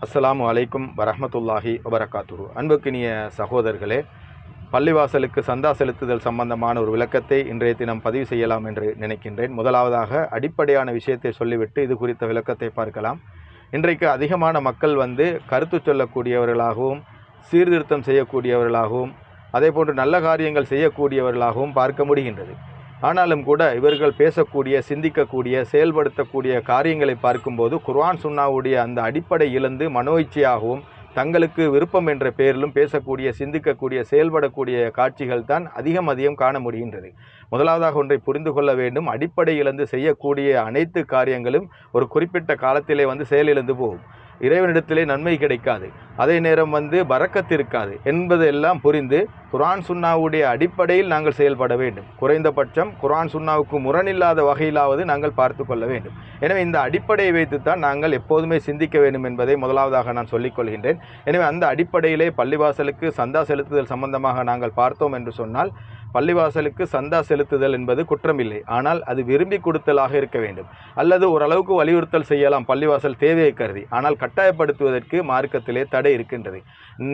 அஸ்ஸலாமு அலைக்கும் வரஹ்மத்துல்லாஹி வபரகாத்துஹு. அன்புக்கினிய சகோதரர்களே, பள்ளிவாசலுக்கு சந்தா செலுத்துதல் சம்பந்தமான ஒரு விளக்கத்தை இன்றைய தினம் பதிவு செய்யலாம் என்று நினைக்கின்றேன். முதலாவதாக அடிப்படையான விஷயத்தை சொல்லிவிட்டு இது குறித்த விளக்கத்தை பார்க்கலாம். இன்றைக்கு அதிகமான மக்கள் கருத்து சொல்லக்கூடியவர்களாகவும் சீர்திருத்தம் செய்யக்கூடியவர்களாகவும் அதேபோன்று நல்ல காரியங்கள் செய்யக்கூடியவர்களாகவும் பார்க்க முடிகின்றது. ஆனாலும் கூட இவர்கள் பேசக்கூடிய, சிந்திக்கக்கூடிய, செயல்படுத்தக்கூடிய காரியங்களை பார்க்கும்போது குர்ஆன் சுன்னாவுடைய அந்த அடிப்படை இழந்து மனோ இச்சையாகவும் தங்களுக்கு விருப்பம் என்ற பெயரிலும் பேசக்கூடிய, சிந்திக்கக்கூடிய, செயல்படக்கூடிய காட்சிகள் தான் அதிகம் காண முடிகின்றது. முதலாவதாக ஒன்றை புரிந்து கொள்ள வேண்டும். அடிப்படை இழந்து செய்யக்கூடிய அனைத்து காரியங்களும் ஒரு குறிப்பிட்ட காலத்திலே செயலிழந்து போகும். இறைவனிடத்திலே நன்மை கிடைக்காது, அதே நேரம் பரக்கத்து இருக்காது என்பதெல்லாம் புரிந்து குர்ஆன் சுன்னாவுடைய அடிப்படையில் நாங்கள் செயல்பட வேண்டும். குறைந்தபட்சம் குர்ஆன் சுன்னாவுக்கு முரணில்லாத வகையிலாவது நாங்கள் பார்த்து கொள்ள வேண்டும். எனவே இந்த அடிப்படையை வைத்துத்தான் நாங்கள் எப்போதுமே சிந்திக்க வேண்டும் என்பதை முதலாவதாக நான் சொல்லிக் கொள்கின்றேன். எனவே அந்த அடிப்படையிலே பள்ளிவாசலுக்கு சந்தா செலுத்துதல் சம்பந்தமாக நாங்கள் பார்த்தோம் என்று சொன்னால், பள்ளிவாசலுக்கு சந்தா செலுத்துதல் என்பது குற்றமில்லை. ஆனால் அது விரும்பி கொடுத்தலாக இருக்க வேண்டும், அல்லது ஓரளவுக்கு வலியுறுத்தல் செய்யலாம் பள்ளிவாசல் தேவையை கருதி. ஆனால் கட்டாயப்படுத்துவதற்கு மார்க்கத்திலே தடை இருக்கின்றது.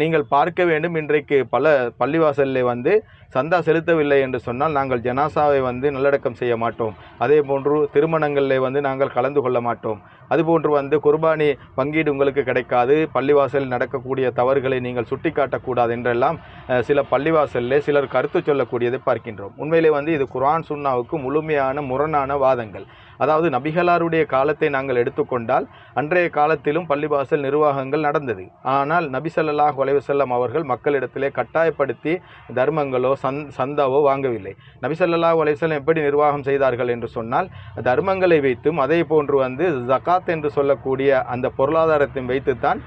நீங்கள் பார்க்க வேண்டும், இன்றைக்கு பல பள்ளிவாசலிலே சந்தா செலுத்தவில்லை என்று சொன்னால் நாங்கள் ஜனாசாவை நல்லடக்கம் செய்ய மாட்டோம், அதே போன்று திருமணங்களில் நாங்கள் கலந்து கொள்ள மாட்டோம், அதுபோன்று குர்பானி பங்கீடு உங்களுக்கு கிடைக்காது, பள்ளிவாசலில் நடக்கக்கூடிய தவறுகளை நீங்கள் சுட்டி காட்டக்கூடாது என்றெல்லாம் சில பள்ளிவாசலிலே சிலர் கருத்து சொல்லக்கூடியதை பார்க்கின்றோம். உண்மையிலே இது குர்ஆன் சுன்னாவுக்கு முழுமையான முரணான வாதங்கள். அதாவது நபிகளாருடைய காலத்தை நாங்கள் எடுத்துக்கொண்டால் அன்றைய காலத்திலும் பள்ளிவாசல் நிர்வாகங்கள் நடந்தது. ஆனால் நபி ஸல்லல்லாஹு அலைஹி வஸல்லம் அவர்கள் மக்களிடத்திலே கட்டாயப்படுத்தி தர்மங்களோ சந்தாவோ வாங்கவில்லை. நபி ஸல்லல்லாஹு அலைஹி வஸல்லம் எப்படி நிர்வாகம் செய்தார்கள் என்று சொன்னால், தர்மங்களை வைத்தும் அதே போன்று ஜகாத் என்று சொல்லக்கூடிய அந்த பொருளாதாரத்தை வைத்துத்தான்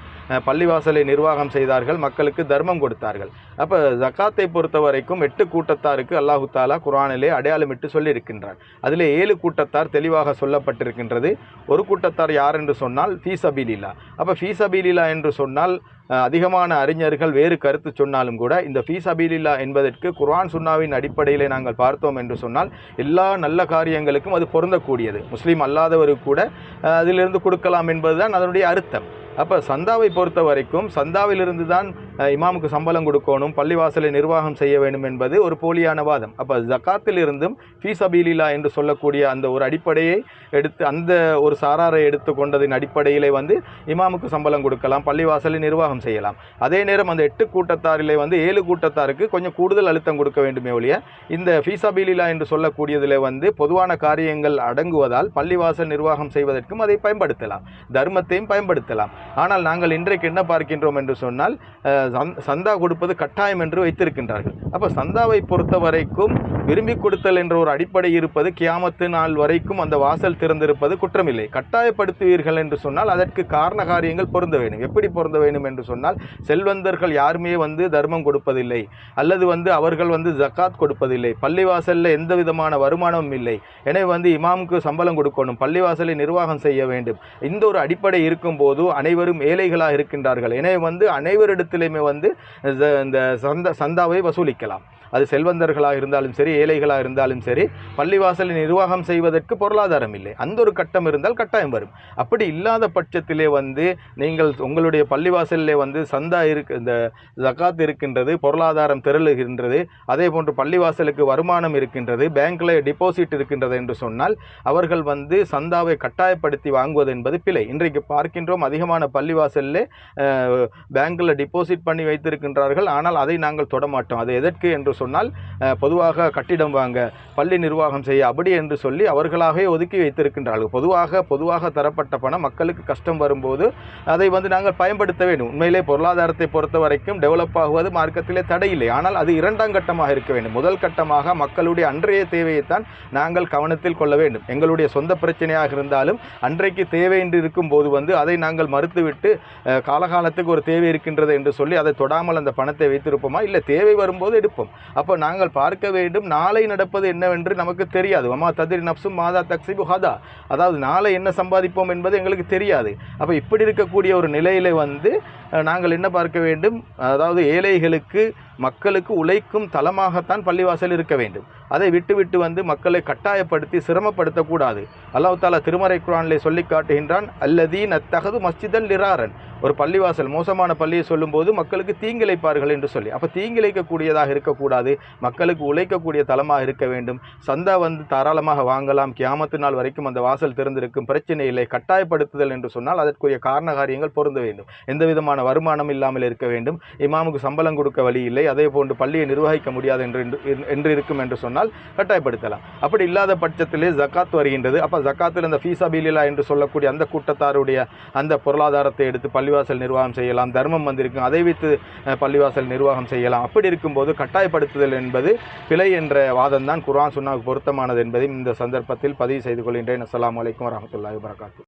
பள்ளிவாசலை நிர்வாகம் செய்தார்கள், மக்களுக்கு தர்மம் கொடுத்தார்கள். அப்போ ஜகாத்தை பொறுத்த வரைக்கும் 8 கூட்டத்தாருக்கு அல்லாஹு தாலா குர்ஆனிலே அடையாளமிட்டு சொல்லியிருக்கின்றார். அதிலே 7 கூட்டத்தார் தெளிவாக சொல்லப்பட்டிருக்கின்றது. ஒரு கூட்டத்தார் யார் என்று சொன்னால் ஃபீ சபீலில்லாஹ். அப்போ ஃபீ சபீலில்லாஹ் என்று சொன்னால் அதிகமான அறிஞர்கள் வேறு கருத்து சொன்னாலும் கூட இந்த ஃபீ சபீலில்லாஹ் என்பதற்கு குர்ஆன் சுன்னாவின் அடிப்படையிலே நாங்கள் பார்த்தோம் என்று சொன்னால் எல்லா நல்ல காரியங்களுக்கும் அது பொருந்தக்கூடியது. முஸ்லீம் அல்லாதவருக்கு கூட அதிலிருந்து கொடுக்கலாம் என்பதுதான் அதனுடைய அர்த்தம். அப்போ சந்தாவை பொறுத்த வரைக்கும் சந்தாவிலிருந்து தான் இமாமுக்கு சம்பளம் கொடுக்கணும், பள்ளிவாசலை நிர்வாகம் செய்ய வேண்டும் என்பது ஒரு போலியான வாதம். அப்போ ஜகாத்திலிருந்தும் ஃபீ சபீலில்லாஹ் என்று சொல்லக்கூடிய அந்த ஒரு அடிப்படையை எடுத்து, அந்த ஒரு சாராரை எடுத்து கொண்டதின் அடிப்படையிலே இமாமுக்கு சம்பளம் கொடுக்கலாம், பள்ளிவாசலை நிர்வாகம் செய்யலாம். அதே நேரம் அந்த 8 கூட்டத்தாரிலே 7 கூட்டத்தாருக்கு கொஞ்சம் கூடுதல் அழுத்தம் கொடுக்க வேண்டுமே ஒழிய இந்த ஃபீ சபீலில்லாஹ் என்று சொல்லக்கூடியதில் பொதுவான காரியங்கள் அடங்குவதால் பள்ளிவாசல் நிர்வாகம் செய்வதற்கும் அதை பயன்படுத்தலாம், தர்மத்தையும் பயன்படுத்தலாம். ஆனால் நாங்கள் இன்றைக்கு என்ன பார்க்கின்றோம் என்று சொன்னால், சந்தா கொடுப்பது கட்டாயம் என்று வைத்திருக்கின்றார்கள். அப்போ சந்தாவை பொறுத்த வரைக்கும் விரும்பி கொடுத்தல் என்ற ஒரு அடிப்படை இருப்பது, கியாமத்து நாள் வரைக்கும் அந்த வாசல் திறந்திருப்பது குற்றமில்லை. கட்டாயப்படுத்துவீர்கள் என்று சொன்னால் அதற்கு காரண காரியங்கள் பொருந்த வேண்டும். எப்படி பொருந்த வேண்டும் என்று சொன்னால், செல்வந்தர்கள் யாருமே தர்மம் கொடுப்பதில்லை, அல்லது அவர்கள் ஜகாத் கொடுப்பதில்லை, பள்ளிவாசலில் எந்த விதமான வருமானமும் இல்லை, எனவே இமாமுக்கு சம்பளம் கொடுக்கணும், பள்ளிவாசலை நிர்வாகம் செய்ய வேண்டும். இந்த ஒரு அடிப்படை இருக்கும்போது அனைவரும் ஏழைகளாக இருக்கின்றார்கள். எனவே அனைவரிடத்திலுமே இந்த சந்தாவை வசூலிக்கலாம். அது செல்வந்தர்களாக இருந்தாலும் சரி, ஏழைகளாக இருந்தாலும் சரி, பள்ளிவாசலை நிர்வாகம் செய்வதற்கு பொருளாதாரம் இல்லை. அந்த ஒரு கட்டம் இருந்தால் கட்டாயம் வரும். அப்படி இல்லாத பட்சத்திலே நீங்கள் உங்களுடைய பள்ளிவாசலிலே சந்தா இந்த ஜகாத் இருக்கின்றது, பொருளாதாரம் திரளுகின்றது, அதே போன்று பள்ளிவாசலுக்கு வருமானம் இருக்கின்றது, பேங்க்ல டிபாசிட் இருக்கின்றது என்று சொன்னால் அவர்கள் சந்தாவை கட்டாயப்படுத்தி வாங்குவது என்பது பிழை. இன்றைக்கு பார்க்கின்றோம், அதிகமான பள்ளிவாசலிலே பேங்க்ல டிபாசிட் பண்ணி வைத்திருக்கின்றார்கள். ஆனால் அதை நாங்கள் தொடமாட்டோம். அது எதற்கு என்று சொன்னால், பொதுவாக கட்டிடம் வாங்க, பள்ளி நிர்வாகம் செய்ய, அப்படி என்று சொல்லி அவர்களாகவே ஒதுக்கி வைத்திருக்கின்றார்கள். பொதுவாக தரப்பட்ட பணம் மக்களுக்கு கஷ்டம் வரும்போது அதை நாங்கள் பயன்படுத்த வேண்டும். உண்மையிலே பொருளாதாரத்தை பொறுத்த வரைக்கும் டெவலப் ஆகுவது மார்க்கத்திலே தடையில்லை. ஆனால் அது இரண்டாம் கட்டமாக இருக்க வேண்டும். முதல் கட்டமாக மக்களுடைய அன்றைய தேவையைத்தான் நாங்கள் கவனத்தில் கொள்ள வேண்டும். எங்களுடைய சொந்த பிரச்சனையாக இருந்தாலும் அன்றைக்கு தேவை என்று இருக்கும்போது அதை நாங்கள் மறுத்துவிட்டு காலகாலத்துக்கு ஒரு தேவை இருக்கின்றது என்று சொல்லி அதை தொடாமல் அந்த பணத்தை வைத்திருப்போமா? இல்லை, தேவை வரும்போது எடுப்போம். அப்போ நாங்கள் பார்க்க வேண்டும், நாளை நடப்பது என்னவென்று நமக்கு தெரியாது. வமா தத்ரி நஃப்சும் மாதா தக்ஸிபு ஹதா, அதாவது நாளை என்ன சம்பாதிப்போம் என்பது எங்களுக்கு தெரியாது. அப்போ இப்படி இருக்கக்கூடிய ஒரு நிலையிலே நாங்கள் என்ன பார்க்க வேண்டும், அதாவது ஏழைகளுக்கு மக்களுக்கு உழைக்கும் தலமாகத்தான் பள்ளிவாசல் இருக்க வேண்டும். அதை விட்டு மக்களை கட்டாயப்படுத்தி சிரமப்படுத்தக்கூடாது. அல்லாஹ் தஆலா திருமறை குர்ஆனிலே சொல்லி காட்டுகின்றான், அல்லதீன தஹது மஸ்ஜிதன் லிராரன், ஒரு பள்ளிவாசல் மோசமான பள்ளியை சொல்லும்போது மக்களுக்கு தீங்கிழைப்பார்கள் என்று சொல்லி, அப்போ தீங்கிழைக்கக்கூடியதாக இருக்கக்கூடாது, மக்களுக்கு உழைக்கக்கூடிய தலமாக இருக்க வேண்டும். சந்தா தாராளமாக வாங்கலாம், கியாமத்து நாள் வரைக்கும் அந்த வாசல் திறந்திருக்கும், பிரச்சனை இல்லை. கட்டாயப்படுத்துதல் என்று சொன்னால் அதற்குரிய காரண காரியங்கள் பொருந்த வேண்டும். எந்த விதமான வருமானம் இல்லாமல் இருக்க வேண்டும். இமாமுக்கு சம்பளம் கொடுக்க வழி இல்லை, அதே போன்று பள்ளியை நிர்வகிக்க முடியாது என்று இருக்கும் என்று சொன்னால் கட்டாயப்படுத்தலாம். அப்படி இல்லாத பட்சத்திலே ஜக்காத் வருகின்றது. அப்போ ஜக்காத்தில் இந்த ஃபீஸபிலில்லா என்று சொல்லக்கூடிய அந்த கூட்டத்தாருடைய அந்த பொருளாதாரத்தை எடுத்து பள்ளிவாசல் நிர்வாகம் செய்யலாம். தர்மம் வந்திருக்கும், அதை வைத்து பள்ளிவாசல் நிர்வாகம் செய்யலாம். அப்படி இருக்கும்போது கட்டாயப்படுத்துதல் என்பது பிழை என்ற வாதம் தான் குர்ஆன் சுன்னாவுக்கு பொருத்தமானது என்பதையும் இந்த சந்தர்ப்பத்தில் பதிவு செய்து கொள்கின்றேன். அஸ்ஸலாமு அலைக்கும் வரஹ்மத்துல்லாஹி வபரகாத்துஹு.